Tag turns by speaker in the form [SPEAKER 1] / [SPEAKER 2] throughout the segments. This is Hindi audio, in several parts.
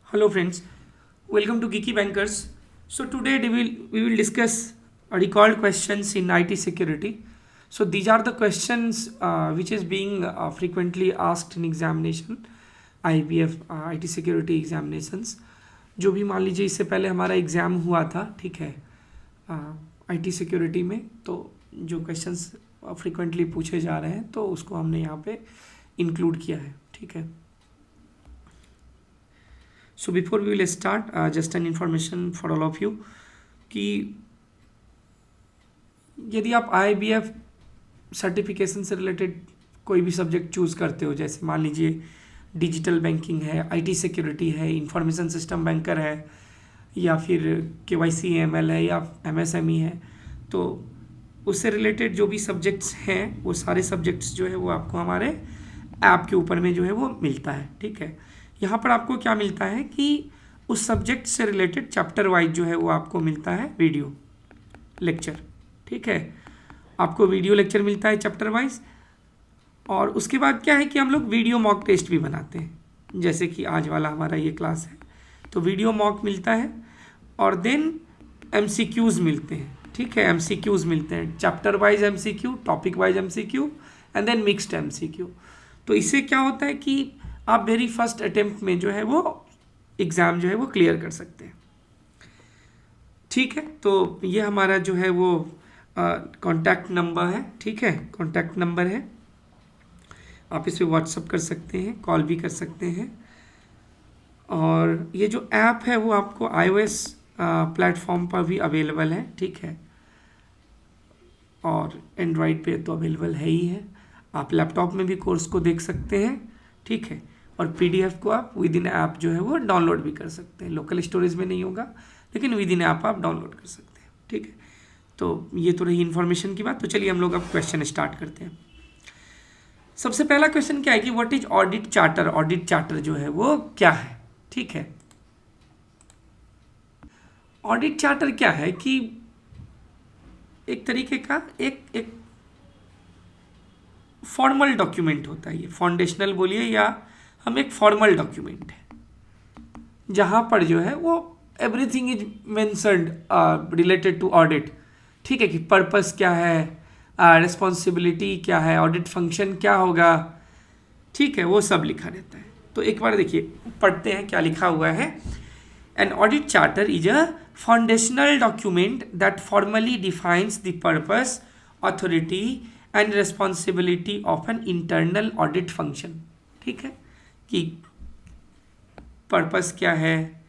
[SPEAKER 1] Hello friends, welcome to Geeky Bankers. So today we will discuss recalled questions in IT security. So these are the questions which is being frequently asked in examination, IBF IT security examinations. जो भी मान लीजिए इससे पहले हमारा एग्ज़ाम हुआ था, ठीक है, IT सिक्योरिटी में, तो जो क्वेश्चंस फ्रीक्वेंटली पूछे जा रहे हैं तो उसको हमने यहाँ पे इंक्लूड किया है, ठीक है. So before we will start, just an information for all of you कि यदि आप IBF सर्टिफिकेशन से रिलेटेड कोई भी सब्जेक्ट चूज़ करते हो, जैसे मान लीजिए डिजिटल बैंकिंग है, IT सिक्योरिटी है, इंफॉर्मेशन सिस्टम बैंकर है, या फिर KYC ML है, या MSME है, तो उससे रिलेटेड जो भी सब्जेक्ट्स हैं वो सारे सब्जेक्ट्स जो है वो आपको हमारे ऐप के ऊपर में जो है वो मिलता है, ठीक है. यहाँ पर आपको क्या मिलता है कि उस सब्जेक्ट से रिलेटेड चैप्टर वाइज जो है वो आपको मिलता है वीडियो लेक्चर, ठीक है. आपको वीडियो लेक्चर मिलता है चैप्टर वाइज, और उसके बाद क्या है कि हम लोग वीडियो मॉक टेस्ट भी बनाते हैं, जैसे कि आज वाला हमारा ये क्लास है, तो वीडियो मॉक मिलता है और देन MCQs मिलते हैं, ठीक है. MCQs मिलते हैं, chapter wise MCQ, topic wise MCQ and then mixed MCQ. तो इससे क्या होता है कि आप वेरी फर्स्ट अटेम्प्ट में जो है वो एग्ज़ाम जो है वो क्लियर कर सकते हैं, ठीक है. तो ये हमारा जो है वो कॉन्टैक्ट नंबर है, ठीक है, कॉन्टैक्ट नंबर है. आप इस पर व्हाट्सअप कर सकते हैं, कॉल भी कर सकते हैं. और ये जो ऐप है वो आपको iOS प्लेटफॉर्म पर भी अवेलेबल है, ठीक है, और एंड्रॉयड पे तो अवेलेबल है ही है. आप लैपटॉप में भी कोर्स को देख सकते हैं, ठीक है, और PDF को आप विद इन ऐप जो है वो डाउनलोड भी कर सकते हैं. लोकल स्टोरेज में नहीं होगा, लेकिन विद इन ऐप आप डाउनलोड कर सकते हैं, ठीक है. तो ये तो रही इन्फॉर्मेशन की बात. तो चलिए हम लोग अब क्वेश्चन स्टार्ट करते हैं. सबसे पहला क्वेश्चन क्या है कि what is audit charter. Audit charter जो है वो क्या है, ठीक है. ऑडिट चार्टर क्या है कि एक तरीके का एक फॉर्मल डॉक्यूमेंट होता है. ये फाउंडेशनल बोलिए या हम एक फॉर्मल डॉक्यूमेंट है जहाँ पर जो है वो everything is mentioned related to audit, ठीक है, कि पर्पस क्या है, रिस्पॉन्सिबिलिटी क्या है, ऑडिट फंक्शन क्या होगा, ठीक है, वो सब लिखा रहता है. तो एक बार देखिए पढ़ते हैं क्या लिखा हुआ है. An audit charter is a foundational document that formally defines the purpose, authority and responsibility of an internal audit function, ठीक है, कि पर्पस क्या है,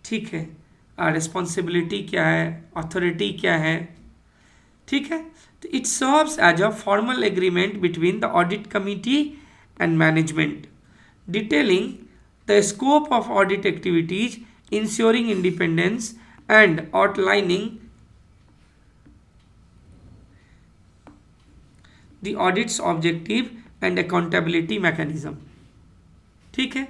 [SPEAKER 1] ठीक है, रिस्पॉन्सिबिलिटी क्या है, अथॉरिटी क्या है, ठीक है. तो it serves as a formal agreement between the audit committee and management detailing the scope of audit activities, ensuring independence and outlining the audit's objective and accountability mechanism, ठीक है.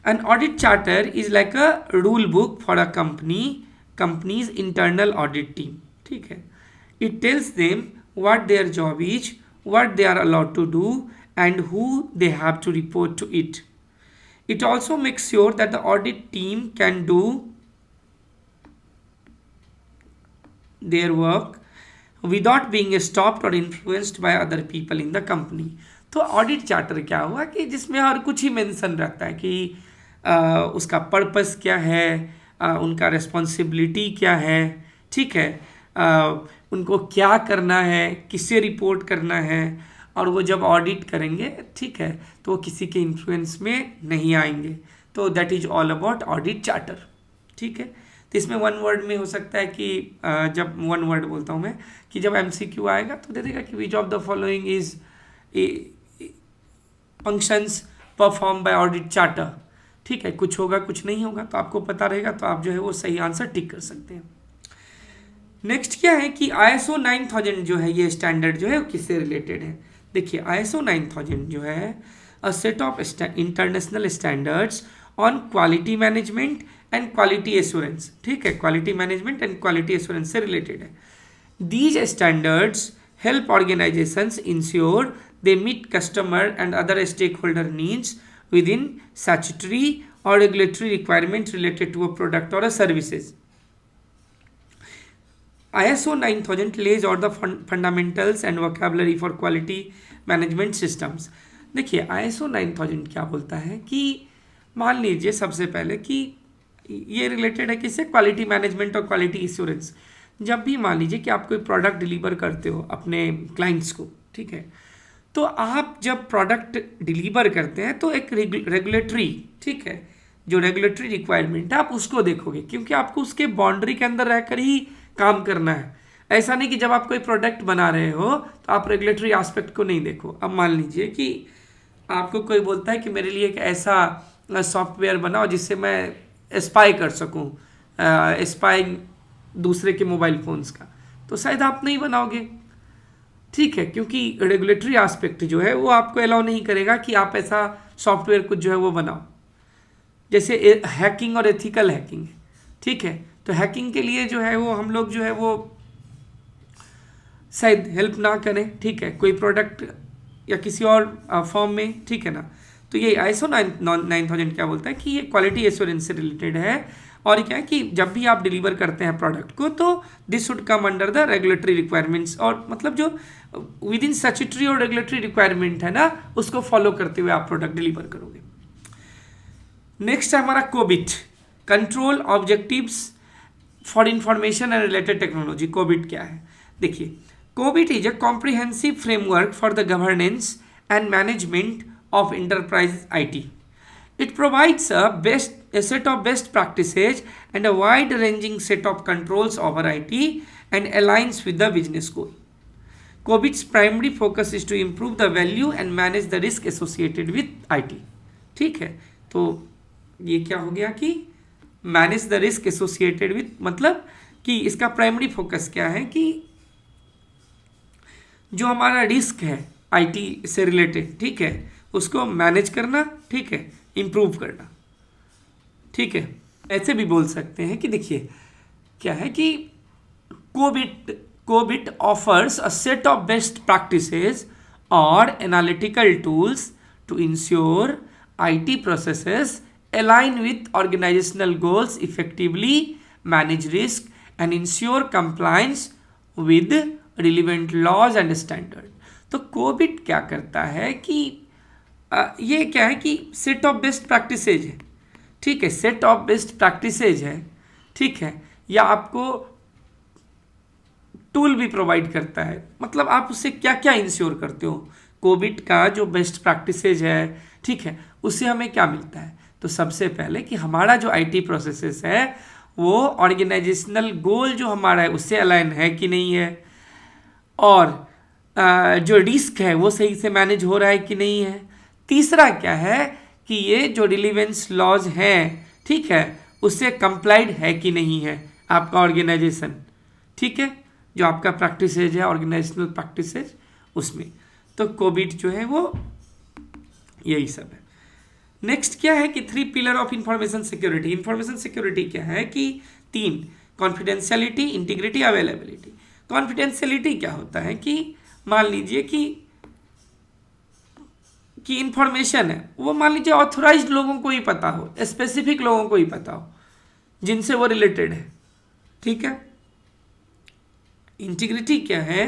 [SPEAKER 1] An audit charter is like a rule book for a company's internal audit team, ठीक है. It tells them what their job is, what they are allowed to do, and who they have to report to it. It also makes sure that the audit team can do their work without being stopped or influenced by other people in the company. तो ऑडिट चार्टर क्या हुआ कि जिसमें हर कुछ ही मेंशन रहता है कि उसका पर्पस क्या है, उनका रिस्पॉन्सिबिलिटी क्या है, ठीक है, उनको क्या करना है, किससे रिपोर्ट करना है, और वो जब ऑडिट करेंगे, ठीक है, तो वो किसी के इन्फ्लुएंस में नहीं आएंगे. तो that is all about audit charter, ठीक है. तो इसमें वन वर्ड में हो सकता है कि जब वन वर्ड बोलता हूँ मैं कि जब MCQ आएगा तो दे देगा कि which of the following is functions perform by audit charter, ठीक है. कुछ होगा कुछ नहीं होगा, तो आपको पता रहेगा तो आप जो है वो सही आंसर टिक कर सकते हैं. नेक्स्ट क्या है कि ISO 9000 जो है ये स्टैंडर्ड जो है वो किससे रिलेटेड है. देखिए ISO 9000 जो है अ set of international standards on quality management and quality assurance, ठीक है, quality management and quality assurance से रिलेटेड है. These standards help organizations ensure they meet customer and other stakeholder needs within statutory or regulatory requirement related to a product or a services. ISO 9000 lays out the fundamentals and vocabulary for quality management systems. देखिए ISO 9000 क्या बोलता है कि मान लीजिए सबसे पहले कि ये रिलेटेड है किससे, क्वालिटी मैनेजमेंट और क्वालिटी एश्योरेंस। जब भी मान लीजिए कि आप कोई प्रोडक्ट डिलीवर करते हो अपने क्लाइंट्स को, ठीक है, तो आप जब प्रोडक्ट डिलीवर करते हैं तो एक रेगुलेटरी, ठीक है, जो रेगुलेटरी रिक्वायरमेंट है आप उसको देखोगे, क्योंकि आपको उसके बाउंड्री के अंदर रहकर ही काम करना है। ऐसा नहीं कि जब आप कोई प्रोडक्ट बना रहे हो तो आप रेगुलेटरी एस्पेक्ट को नहीं देखो। अब मान लीजिए कि आपको कोई बोलता है कि मेरे लिए एक ऐसा सॉफ्टवेयर बनाओ जिससे मैं स्पाई कर सकूं, स्पाई दूसरे के मोबाइल फ़ोन्स का, तो शायद आप नहीं बनाओगे, ठीक है, क्योंकि रेगुलेटरी एस्पेक्ट जो है वो आपको अलाउ नहीं करेगा कि आप ऐसा सॉफ्टवेयर कुछ जो है वो बनाओ। जैसे हैकिंग और एथिकल हैकिंग, ठीक है, तो हैकिंग के लिए जो है वो हम लोग जो है वो शायद हेल्प ना करें, ठीक है, कोई प्रोडक्ट या किसी और फॉर्म में, ठीक है ना। तो ये ISO 9000 क्या बोलता है कि ये क्वालिटी एश्योरेंस से रिलेटेड है, और क्या है कि जब भी आप डिलीवर करते हैं प्रोडक्ट को तो this should come under the regulatory requirements, और मतलब जो विद इन स्टैट्यूटरी और रेगुलेटरी रिक्वायरमेंट है ना उसको फॉलो करते हुए आप प्रोडक्ट डिलीवर करोगे। नेक्स्ट है हमारा COBIT, control objectives for information and related technology. COBIT क्या है, देखिए COBIT is a comprehensive framework for the governance and management of enterprise IT. It provides a set of best practices and a wide-ranging set of controls over IT and aligns with the business goal. COBIT's primary focus is to improve the value and manage the risk associated with IT. ठीक है, तो ये क्या हो गया कि manage the risk associated with, मतलब कि इसका प्राइमरी फोकस क्या है कि जो हमारा रिस्क है IT से रिलेटेड, ठीक है, उसको मैनेज करना, ठीक है, इम्प्रूव करना, ठीक है। ऐसे भी बोल सकते हैं कि देखिए क्या है कि COBIT offers a set of best practices और analytical tools to ensure IT processes align with organizational goals effectively, manage risk and ensure compliance with relevant laws and standard। तो कोबिट क्या करता है कि ये क्या है कि सेट ऑफ बेस्ट प्रैक्टिसेज है, ठीक है, सेट ऑफ बेस्ट प्रैक्टिसेज है, ठीक है, या आपको टूल भी प्रोवाइड करता है, मतलब आप उससे क्या क्या इंश्योर करते हो। कोबिट का जो बेस्ट प्रैक्टिसेज है, ठीक है, उससे हमें क्या मिलता है, तो सबसे पहले कि हमारा जो IT प्रोसेसेस है वो ऑर्गेनाइजेशनल गोल जो हमारा है उससे अलाइन है कि नहीं है, और जो रिस्क है वो सही से मैनेज हो रहा है कि नहीं है। तीसरा क्या है कि ये जो रिलीवेंस लॉज हैं, ठीक है, उससे कंप्लाइड है कि नहीं है आपका ऑर्गेनाइजेशन, ठीक है, जो आपका प्रैक्टिसेज है ऑर्गेनाइजेशनल प्रैक्टिसेज उसमें। तो कोबिट जो है वो यही सब है। नेक्स्ट क्या है कि 3 pillar of information security. Information security क्या है कि 3, कॉन्फिडेंशियलिटी, इंटीग्रिटी, अवेलेबिलिटी। कॉन्फिडेंशियलिटी क्या होता है कि मान लीजिए कि इंफॉर्मेशन है वो मान लीजिए ऑथोराइज्ड लोगों को ही पता हो, स्पेसिफिक लोगों को ही पता हो जिनसे वो रिलेटेड है, ठीक है। इंटीग्रिटी क्या है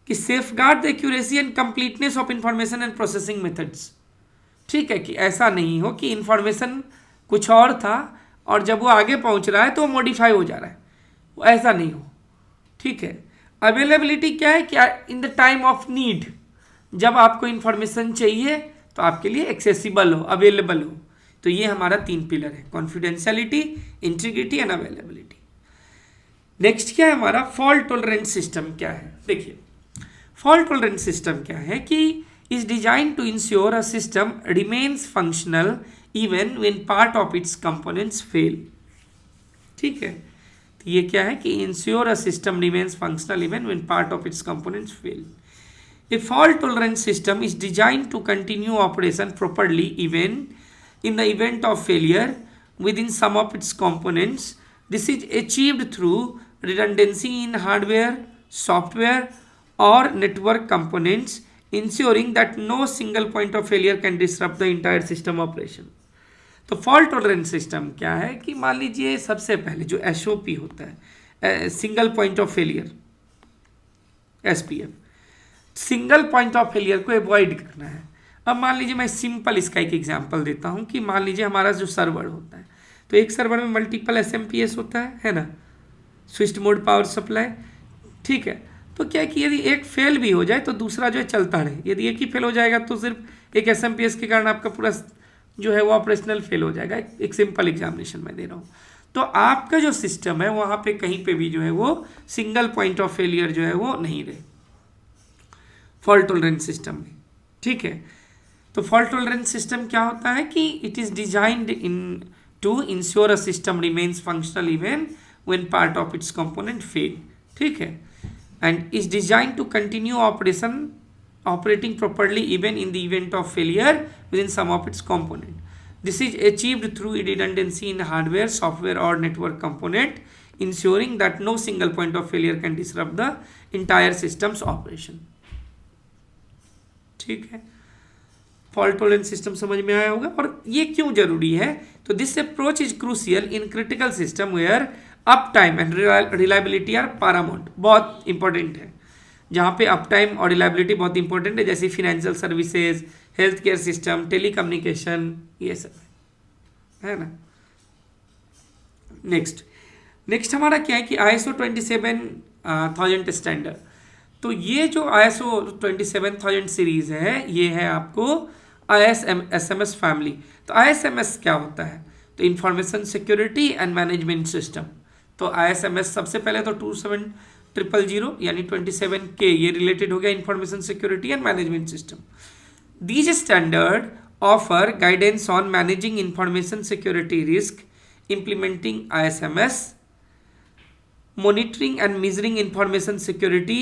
[SPEAKER 1] कि safeguard the accuracy and completeness of information and processing methods, ठीक है, कि ऐसा नहीं हो कि इंफॉर्मेशन कुछ और था और जब वो आगे पहुंच रहा है तो वो मॉडिफाई हो जा रहा है, वो ऐसा नहीं हो, ठीक है। अवेलेबिलिटी क्या है कि in the time of need, जब आपको इंफॉर्मेशन चाहिए तो आपके लिए एक्सेसिबल हो, अवेलेबल हो। तो ये हमारा 3 पिलर है, confidentiality, integrity and availability. Next क्या है हमारा फॉल्ट टॉलरेंस सिस्टम क्या है। देखिए फॉल्ट टॉलरेंस सिस्टम क्या है कि is design to ensure a system remains functional even when part of its components fail, ठीक है। तो ये क्या है कि ensure a system remains functional even when part of its components fail. A fault tolerant system is designed to continue operation properly even in the event of failure within some of its components. This is achieved through redundancy in hardware, software or network components, ensuring that no single point of failure can disrupt the entire system operation. तो फॉल्ट टॉलरेंस सिस्टम क्या है कि मान लीजिए सबसे पहले जो एसओपी होता है, single point of failure, SPF, single point of failure को अवॉइड करना है। अब मान लीजिए मैं सिंपल इसका एक एग्जांपल देता हूं कि मान लीजिए हमारा जो सर्वर होता है, तो एक सर्वर में मल्टीपल एसएमपीएस होता है ना, स्विच्ड मोड पावर सप्लाई, ठीक है। तो क्या है कि यदि एक फेल भी हो जाए तो दूसरा जो है चलता रहे। यदि एक ही फेल हो जाएगा तो सिर्फ एक एसएमपीएस के कारण आपका पूरा जो है वो ऑपरेशनल फेल हो जाएगा। एक सिंपल एग्जामिनेशन में दे रहा हूँ। तो आपका जो सिस्टम है वहाँ पे कहीं पे भी जो है वो सिंगल पॉइंट ऑफ फेलियर जो है वो नहीं रहे फॉल्ट टॉलरेंस सिस्टम में, ठीक है। तो फॉल्ट टॉलरेंस सिस्टम क्या होता है कि it is designed in to ensure a system remains functional even when part of its component fail, ठीक है, and is design to continue operating properly even in the event of failure within some of its component. This is achieved through redundancy in hardware, software or network component, ensuring that no single point of failure can disrupt the entire system's operation. ठीक है, फॉल्ट टॉलरेंस सिस्टम समझ में आया होगा। और ये क्यों जरूरी है? तो this approach is crucial in critical system where up time and reliability are paramount. बहुत इंपॉर्टेंट है जहाँ पे अप टाइम और रिलायबिलिटी बहुत इंपॉर्टेंट है, जैसे financial services, health care system, telecommunication, ये सब है ना। नेक्स्ट हमारा क्या है कि ISO 27000 स्टैंडर्ड। तो ये जो ISO 27000 सीरीज है ये है आपको ISMS फैमिली। तो ISMS क्या होता है? तो information security and management system. तो ISMS सबसे पहले तो 27000 यानी 27K ये रिलेटेड हो गया information security and management system. These standard offer guidance on managing information security risk, implementing ISMS, monitoring and measuring information security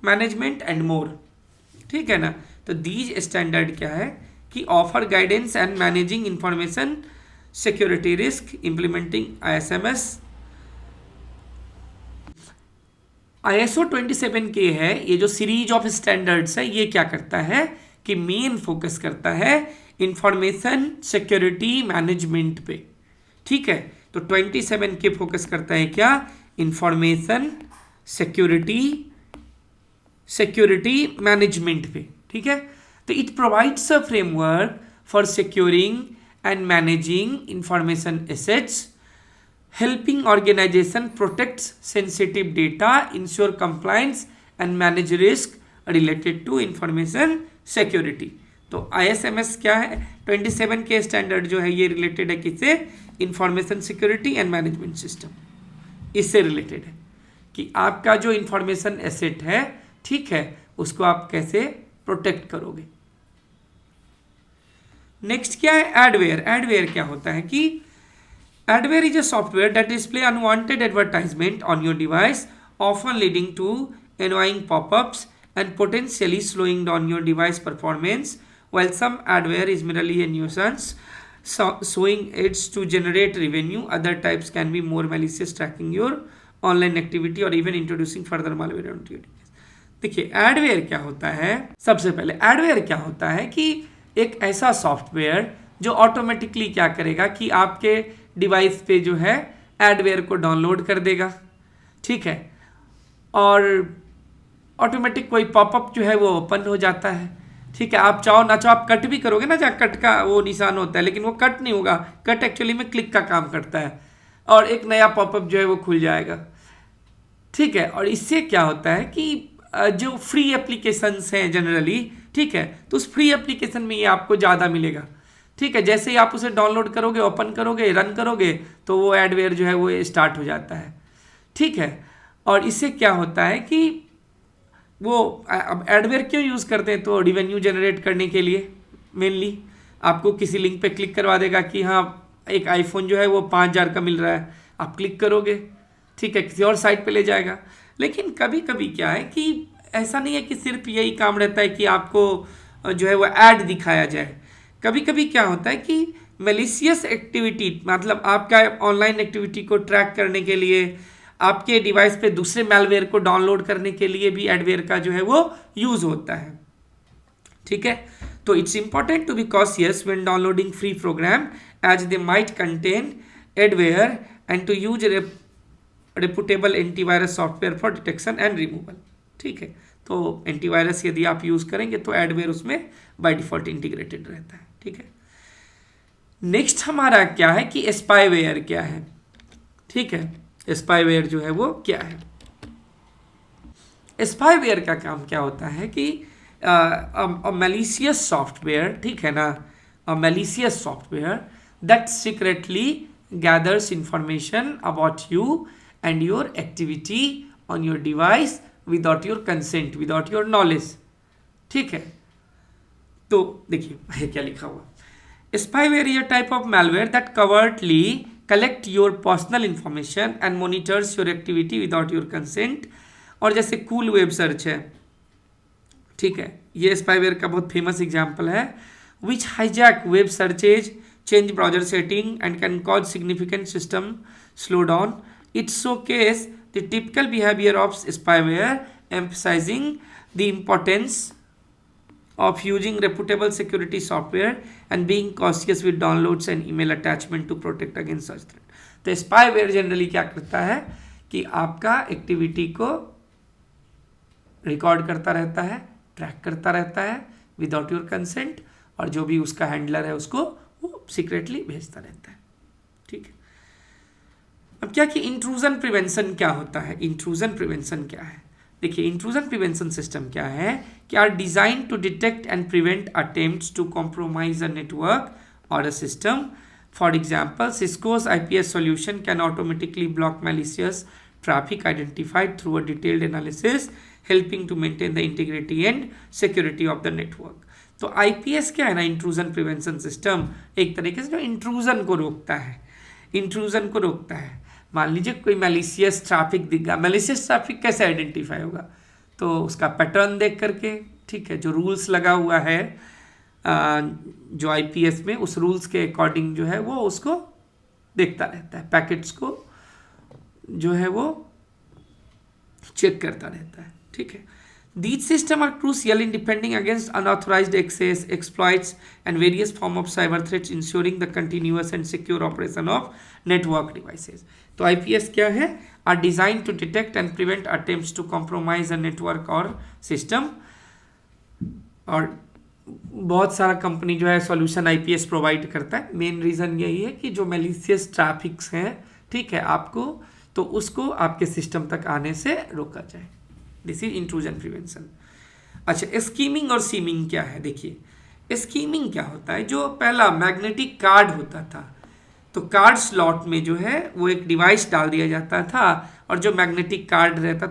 [SPEAKER 1] management and more, ठीक है ना। तो these standard क्या है कि offer guidance and managing information security risk, implementing ISMS। ISO 27K है ये जो सीरीज ऑफ स्टैंडर्ड्स है, ये क्या करता है कि मेन फोकस करता है इंफॉर्मेशन सिक्योरिटी मैनेजमेंट पे, ठीक है। तो 27K फोकस करता है क्या? इंफॉर्मेशन सिक्योरिटी मैनेजमेंट पे, ठीक है। तो it provides a framework for securing and managing information assets, helping organisation protects sensitive data, ensure compliance and manage risk related to information security. तो ISMS क्या है? 27K स्टैंडर्ड जो है ये रिलेटेड है किससे? Information security and management system, इससे रिलेटेड है कि आपका जो इंफॉर्मेशन एसेट है, ठीक है, उसको आप कैसे प्रोटेक्ट करोगे। नेक्स्ट क्या है? एडवेयर। एडवेयर क्या होता है कि adware is a software that display unwanted advertisement on your device, often leading to annoying pop-ups and potentially slowing down your device performance. While some adware is merely a nuisance, showing ads to generate revenue, other types can be more malicious, tracking your online activity or even introducing further malware onto your device. देखिए एडवेयर क्या होता है। सबसे पहले एडवेयर क्या होता है कि एक ऐसा सॉफ्टवेयर जो ऑटोमेटिकली क्या करेगा कि आपके डिवाइस पे जो है एडवेयर को डाउनलोड कर देगा, ठीक है, और ऑटोमेटिक कोई पॉपअप जो है वो ओपन हो जाता है, ठीक है। आप चाहो ना चाहो आप कट भी करोगे ना, जहाँ कट का वो निशान होता है, लेकिन वो कट नहीं होगा। कट एक्चुअली में क्लिक का काम करता है और एक नया पॉपअप जो है वो खुल जाएगा, ठीक है। और इससे क्या होता है कि जो फ्री एप्लीकेशंस हैं जनरली, ठीक है, तो उस फ्री एप्लीकेशन में ये आपको ज़्यादा मिलेगा, ठीक है। जैसे ही आप उसे डाउनलोड करोगे, ओपन करोगे, रन करोगे, तो वो एडवेयर जो है वो स्टार्ट हो जाता है, ठीक है। और इससे क्या होता है कि वो अब एडवेयर क्यों यूज़ करते हैं? तो रेवेन्यू जनरेट करने के लिए मेनली। आपको किसी लिंक पे क्लिक करवा देगा कि हाँ एक आईफोन जो है वो 5000 का मिल रहा है, आप क्लिक करोगे, ठीक है, किसी और साइट पे ले जाएगा। लेकिन कभी कभी क्या है कि ऐसा नहीं है कि सिर्फ यही काम रहता है कि आपको जो है वो ऐड दिखाया जाए। कभी कभी क्या होता है कि मैलिशियस एक्टिविटी, मतलब आपका ऑनलाइन एक्टिविटी को ट्रैक करने के लिए, आपके डिवाइस पे दूसरे मैलवेयर को डाउनलोड करने के लिए भी एडवेयर का जो है वो यूज़ होता है, ठीक है, तो it's important to be cautious when downloading free program as they might contain adware and to use reputable antivirus software for detection and removal. ठीक है, तो एंटीवायरस यदि आप यूज करेंगे तो एडवेयर उसमें बाय डिफॉल्ट इंटीग्रेटेड रहता है। ठीक है, नेक्स्ट हमारा क्या है कि स्पाईवेयर क्या है। ठीक है, स्पाईवेयर जो है वो क्या है। स्पाईवेयर का काम क्या होता है कि मैलिशियस सॉफ्टवेयर, ठीक है ना, malicious software that secretly gathers information about you and your activity on your device without your consent, without your knowledge। ठीक है, तो देखिए क्या लिखा हुआ, spyware is a type of malware that covertly collect your personal information and monitors your activity without your consent। और जैसे कूल वेब सर्च है, ठीक है, ये स्पाईवेयर का बहुत फेमस एग्जाम्पल है, which hijack web searches, change browser setting and can cause significant system slowdown। It showcases the typical behavior of spyware, emphasizing the importance of using reputable security software and being cautious with downloads and email attachment to protect against such threat। तो spyware जनरली क्या करता है कि आपका एक्टिविटी को रिकॉर्ड करता रहता है, ट्रैक करता रहता है विदाउट योर कंसेंट, और जो भी उसका हैंडलर है उसको वो सीक्रेटली भेजता रहता है। ठीक है, अब क्या कि इंट्रूजन प्रिवेंशन क्या होता है। इंट्रूजन प्रिवेंशन क्या है, देखिए इंट्रूजन प्रिवेंशन सिस्टम क्या है कि are design to detect and prevent attempts to compromise a network और a system. For example, Cisco's IPS solution can automatically block malicious traffic identified through a detailed analysis, helping to maintain the integrity and security of the network. तो आईपीएस क्या है ना, इंट्रूजन प्रिवेंशन सिस्टम, एक तरीके से जो इंट्रूजन को रोकता है, इंट्रूजन को रोकता है। मान लीजिए कोई मैलिशियस ट्रैफिक दिख गया, मैलिशियस ट्रैफिक कैसे आइडेंटिफाई होगा, तो उसका पैटर्न देख करके, ठीक है, जो रूल्स लगा हुआ है जो आईपीएस में, उस रूल्स के अकॉर्डिंग जो है वो उसको देखता रहता है, पैकेट्स को जो है वो चेक करता रहता है। ठीक है, these systems are crucial in defending against unauthorized access, exploits and various forms of cyber threats, ensuring the continuous and secure operation of network devices। तो IPS क्या है, are designed to detect and prevent attempts to compromise a network or system। और बहुत सारा कंपनी जो है सॉल्यूशन IPS प्रोवाइड करता है। मेन रीज़न यही है कि जो मैलिशियस ट्रैफिक्स हैं, ठीक है, आपको तो उसको आपके सिस्टम तक आने से रोका जाए। This is intrusion prevention. अच्छा, स्कीमिंग और सीमिंग क्या है, देखिए स्कीमिंग क्या होता है, जो पहला मैग्नेटिक कार्ड होता था, तो कार्ड स्लॉट में जो है वो एक डिवाइस डाल दिया जाता था, और जो मैग्नेटिक कार्ड रहता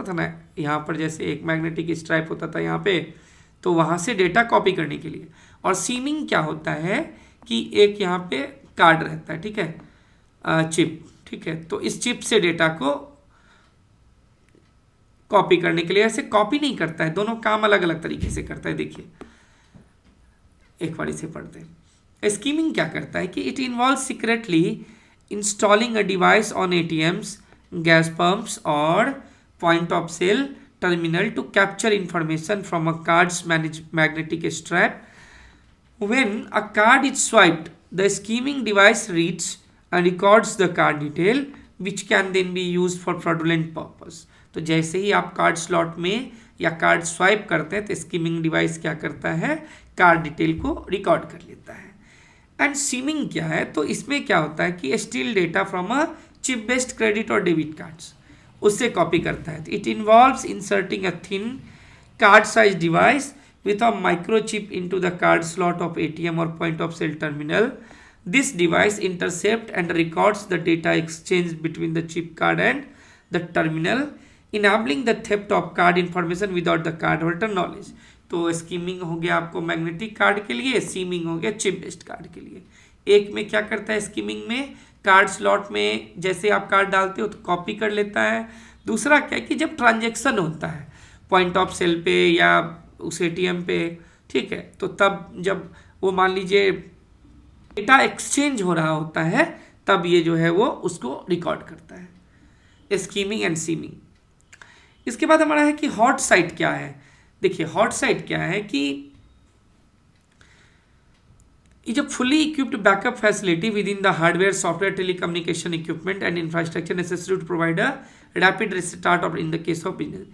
[SPEAKER 1] था ना, यहाँ पर जैसे एक मैग्नेटिक स्ट्राइप होता था यहाँ पे, तो वहाँ से डेटा कॉपी करने के लिए। और सीमिंग क्या होता है कि एक यहाँ पे कार्ड रहता है, ठीक है, चिप, ठीक है, तो इस चिप से डेटा को कॉपी करने के लिए, ऐसे कॉपी नहीं करता है, दोनों काम अलग अलग तरीके से करता है। देखिए एक बार इसे पढ़ते हैं। स्कीमिंग क्या करता है कि it involve secretly installing a device on ATMs, gas pumps और point of sale terminal to capture information from a card's magnetic strap. When a card is swiped, the skimming device reads and records the card detail which can then be used for fraudulent purpose। तो जैसे ही आप कार्ड स्लॉट में या कार्ड स्वाइप करते हैं तो स्कीमिंग डिवाइस क्या करता है, कार्ड डिटेल को रिकॉर्ड कर लेता है। एंड सीमिंग क्या है, तो इसमें क्या होता है कि steel data from a chip based credit और डेबिट कार्ड्स, उससे कॉपी करता है। It involves inserting a thin card size device with a microchip into the card slot of ATM or point of sale terminal। This device intercepts and records the data exchanged between the chip card and the terminal, enabling the theft of card information without the cardholder knowledge। तो स्कीमिंग हो गया आपको मैग्नेटिक कार्ड के लिए, सीमिंग हो गया चिप बेस्ड कार्ड के लिए। एक में क्या करता है स्कीमिंग में, कार्ड स्लॉट में जैसे आप कार्ड डालते हो तो कॉपी कर लेता है। दूसरा क्या है कि जब ट्रांजेक्शन होता है पॉइंट ऑफ सेल पे या उस एटीएम पे, ठीक है, तो तब जब वो मान लीजिए डेटा एक्सचेंज हो रहा होता है तब ये जो है वो उसको रिकॉर्ड करता है, स्कीमिंग एंड सीमिंग। इसके बाद हमारा है कि हॉट साइट क्या है। देखिए हॉट साइट क्या है कि is a fully equipped backup facility within the hardware, software, telecommunication equipment and infrastructure necessary to provide a rapid restart of in the case of business.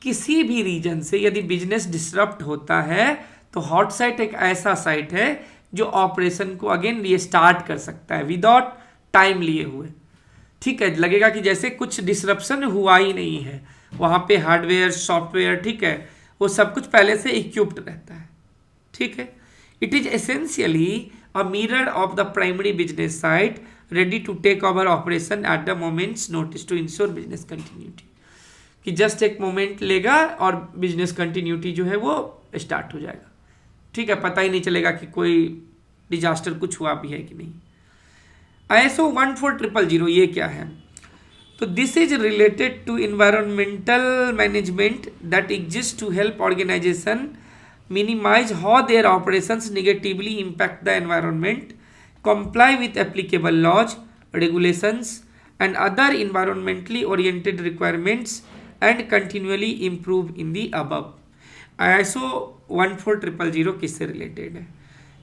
[SPEAKER 1] किसी भी रीजन से यदि बिजनेस डिसरप्ट होता है तो हॉट साइट एक ऐसा साइट है जो ऑपरेशन को अगेन रीस्टार्ट कर सकता है विदाउट टाइम लिए हुए। ठीक है, लगेगा कि जैसे कुछ डिसरप्शन हुआ ही नहीं है, वहां पे हार्डवेयर सॉफ्टवेयर, ठीक है, वो सब कुछ पहले से इक्विप्ड रहता है। ठीक है, it is essentially a mirror of the primary business site ready to take over operation at the moment's notice to ensure business continuity। कि जस्ट एक मोमेंट लेगा और बिजनेस कंटिन्यूटी जो है वो स्टार्ट हो जाएगा। ठीक है, पता ही नहीं चलेगा कि कोई डिजास्टर कुछ हुआ भी है कि नहीं। ISO 14000 ये क्या है? तो this is related to environmental management that exist to help organisation minimize how their operations negatively impact the environment, comply with applicable laws, regulations, and other environmentally oriented requirements, and continually improve in the above। ISO 14000 किससे रिलेटेड है?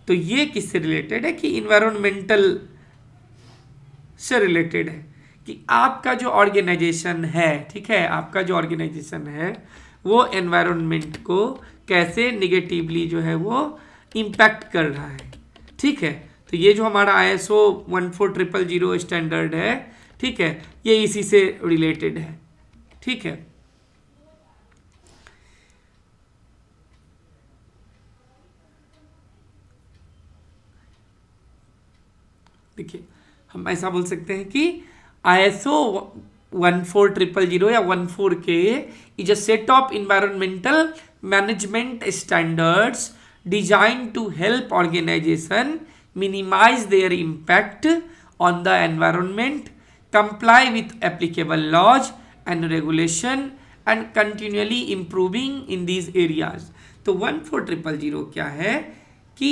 [SPEAKER 1] तो ये किससे रिलेटेड है कि इन्वायरमेंटल से रिलेटेड है कि आपका जो ऑर्गेनाइजेशन है, ठीक है, आपका जो ऑर्गेनाइजेशन है वो एनवायरनमेंट को कैसे निगेटिवली जो है वो इम्पैक्ट कर रहा है। ठीक है, तो ये जो हमारा ISO 14000 स्टैंडर्ड है, ठीक है, ये इसी से रिलेटेड है। ठीक है, देखिए हम ऐसा बोल सकते हैं कि ISO 14000 या 14K is a set of environmental management standards designed to help organization minimize their impact on the environment, comply with applicable laws and regulation, and continually improving in these areas। तो 14000 क्या है कि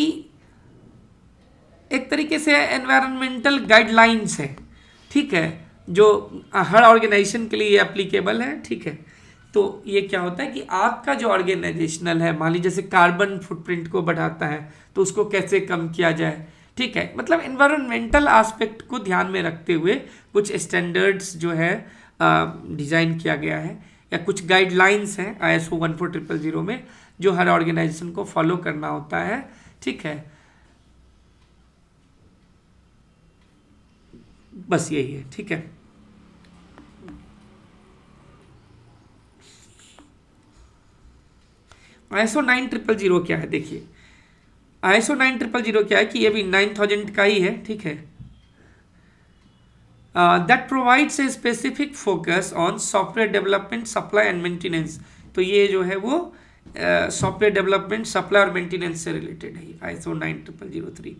[SPEAKER 1] एक तरीके से एनवायरमेंटल गाइडलाइंस है। ठीक है, जो हर ऑर्गेनाइजेशन के लिए एप्लीकेबल है। ठीक है, तो ये क्या होता है कि आपका जो ऑर्गेनाइजेशनल है, मान लीजिए जैसे कार्बन फुटप्रिंट को बढ़ाता है तो उसको कैसे कम किया जाए। ठीक है, मतलब एनवायरमेंटल एस्पेक्ट को ध्यान में रखते हुए कुछ स्टैंडर्ड्स जो है डिज़ाइन किया गया है, या कुछ गाइडलाइंस हैं ISO 14000 में जो हर ऑर्गेनाइजेशन को फॉलो करना होता है। ठीक है, बस यही है। ठीक है, ISO 9000 क्या है? देखिए ISO 9000 क्या है कि ये भी 9000 का ही है। ठीक है, that provides a specific focus on software development, supply and maintenance. तो ये जो है वो सॉफ्टवेयर डेवलपमेंट, सप्लाई और मेंटेनेंस से रिलेटेड है ISO 9003।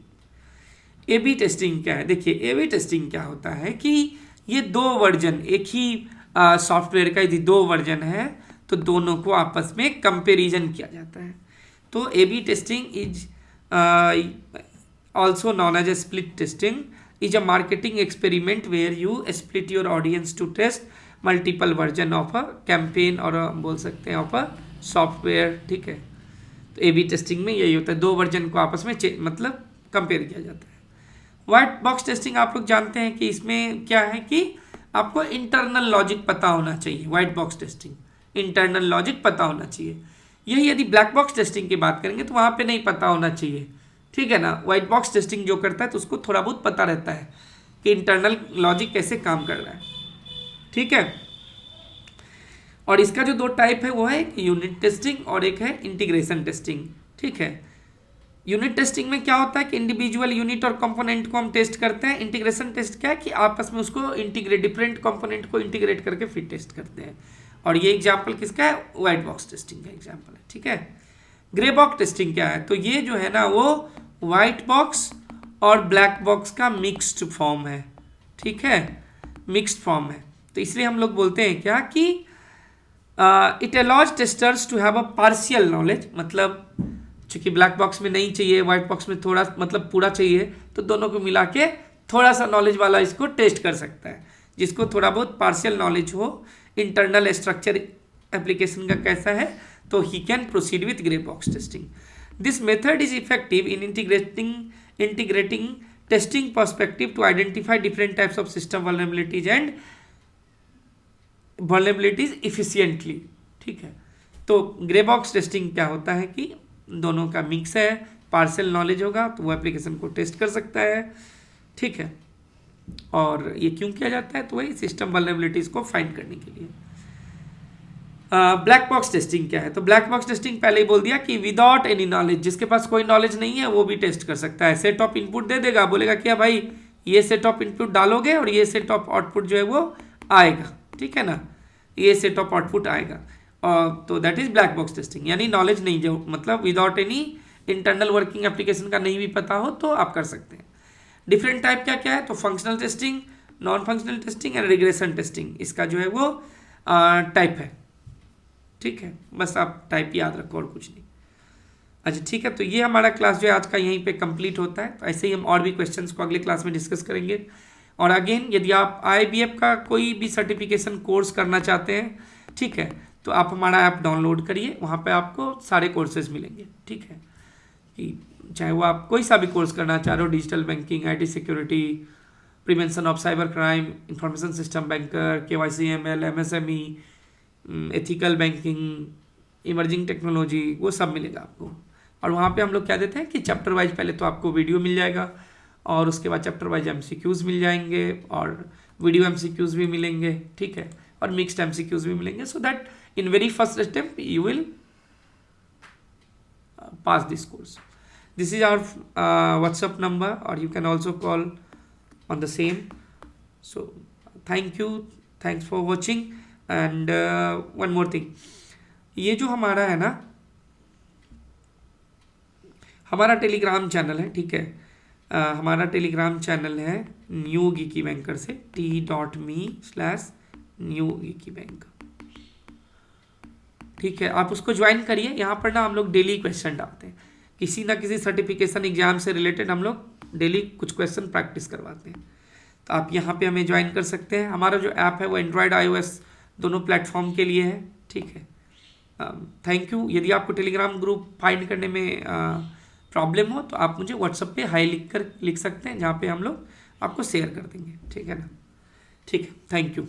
[SPEAKER 1] A/B टेस्टिंग क्या है? देखिए A/B टेस्टिंग क्या होता है कि ये दो वर्जन, एक ही सॉफ्टवेयर का यदि दो वर्जन है तो दोनों को आपस में कंपैरिजन किया जाता है। तो A/B testing is also known as a split testing, is a marketing experiment where you split your audience to test multiple version of a campaign और बोल सकते हैं ऑफ अ सॉफ्टवेयर। ठीक है, तो A/B टेस्टिंग में यही होता है, दो वर्जन को आपस में मतलब कंपेयर किया जाता है। व्हाइट बॉक्स टेस्टिंग आप लोग जानते हैं कि इसमें क्या है कि आपको इंटरनल लॉजिक पता होना चाहिए। White box testing internal logic पता होना चाहिए। यही यदि ब्लैक बॉक्स टेस्टिंग की बात करेंगे तो वहाँ पे नहीं पता होना चाहिए। ठीक है ना, व्हाइट बॉक्स टेस्टिंग जो करता है तो उसको थोड़ा बहुत पता रहता है कि इंटरनल लॉजिक कैसे काम कर रहा है। ठीक है, और इसका जो दो टाइप है वो है एक यूनिट टेस्टिंग और एक है इंटीग्रेशन टेस्टिंग। ठीक है, यूनिट टेस्टिंग में क्या होता है कि इंडिविजुअल यूनिट और कंपोनेंट को हम टेस्ट करते हैं। इंटीग्रेशन टेस्ट क्या है कि आपस में उसको डिफरेंट कंपोनेंट को इंटीग्रेट करके फिर टेस्ट करते हैं। और ये एग्जाम्पल किसका है? व्हाइट बॉक्स टेस्टिंग का एग्जाम्पल है। ठीक है, ग्रे बॉक्स टेस्टिंग क्या है? तो ये जो है ना वो व्हाइट बॉक्स और ब्लैक बॉक्स का मिक्स्ड फॉर्म है। ठीक है, मिक्स्ड फॉर्म है, तो इसलिए हम लोग बोलते हैं क्या कि it allows testers to have a partial knowledge. मतलब चूंकि ब्लैक बॉक्स में नहीं चाहिए, व्हाइट बॉक्स में थोड़ा मतलब पूरा चाहिए, तो दोनों को मिला के थोड़ा सा नॉलेज वाला इसको टेस्ट कर सकता है। जिसको थोड़ा बहुत पार्शियल नॉलेज हो, इंटरनल स्ट्रक्चर एप्लीकेशन का कैसा है तो ही can proceed with grey box testing. This method is effective in integrating testing perspective to identify different types of system vulnerabilities efficiently. ठीक है, तो ग्रे बॉक्स टेस्टिंग क्या होता है कि दोनों का मिक्स है, पार्शियल नॉलेज होगा तो वो एप्लीकेशन को टेस्ट कर सकता है. ठीक है, और ये क्यों किया जाता है, तो वही सिस्टम वल्नरेबिलिटीज को फाइंड करने के लिए. ब्लैक बॉक्स टेस्टिंग क्या है, तो ब्लैक बॉक्स टेस्टिंग पहले ही बोल दिया कि विदाउट एनी नॉलेज, जिसके पास कोई नॉलेज नहीं है वो भी टेस्ट कर सकता है. सेट ऑफ इनपुट दे देगा, बोलेगा क्या भाई ये सेट ऑफ इनपुट डालोगे और ये सेट ऑफ आउटपुट जो है वो आएगा. ठीक है ना, ये सेट ऑफ आउटपुट आएगा. तो that is black box testing, यानी नॉलेज नहीं, जो मतलब without any internal working application का नहीं भी पता हो तो आप कर सकते हैं. डिफरेंट टाइप क्या क्या है, तो functional testing, non functional testing and regression testing, इसका जो है वो टाइप है. ठीक है, बस आप टाइप याद रखो और कुछ नहीं. अच्छा ठीक है, तो ये हमारा क्लास जो है आज का यहीं पे कंप्लीट होता है. तो ऐसे ही हम और भी क्वेश्चंस को अगले क्लास में डिस्कस करेंगे. और अगेन यदि आप IIBF का कोई भी सर्टिफिकेशन कोर्स करना चाहते हैं, ठीक है, तो आप हमारा ऐप डाउनलोड करिए, वहाँ पे आपको सारे कोर्सेज मिलेंगे. ठीक है, कि चाहे वो आप कोई सा भी कोर्स करना चाह रहे हो, digital banking, IT security, prevention of cyber crime, information system banker, KYC ML, MSME, ethical banking, emerging technology, वो सब मिलेगा आपको. और वहाँ पे हम लोग क्या देते हैं कि चैप्टर वाइज पहले तो आपको वीडियो मिल जाएगा और उसके बाद चैप्टर वाइज MCQs मिल जाएंगे और वीडियो MCQs भी मिलेंगे. ठीक है, और मिक्स्ड MCQs भी मिलेंगे, so that in very first step you will pass this course. This is our WhatsApp number or you can also call on the same. So thank you, thanks for watching. And one more thing, ये जो हमारा है ना, हमारा टेलीग्राम चैनल है. ठीक है, हमारा टेलीग्राम चैनल है न्यू गीकी बैंकर से, t.me/new geeky banker. ठीक है, आप उसको ज्वाइन करिए. यहाँ पर ना हम लोग डेली क्वेश्चन डालते हैं, किसी ना किसी सर्टिफिकेशन एग्जाम से रिलेटेड हम लोग डेली कुछ क्वेश्चन प्रैक्टिस करवाते हैं. तो आप यहाँ पे हमें ज्वाइन कर सकते हैं. हमारा जो ऐप है वो एंड्रॉयड iOS दोनों प्लेटफॉर्म के लिए है. ठीक है, थैंक यू. यदि आपको टेलीग्राम ग्रुप फाइंड करने में प्रॉब्लम हो तो आप मुझे व्हाट्सएप पे हाई लिख सकते हैं, जहाँ पे हम लोग आपको शेयर कर देंगे. ठीक है ना, ठीक है, थैंक यू.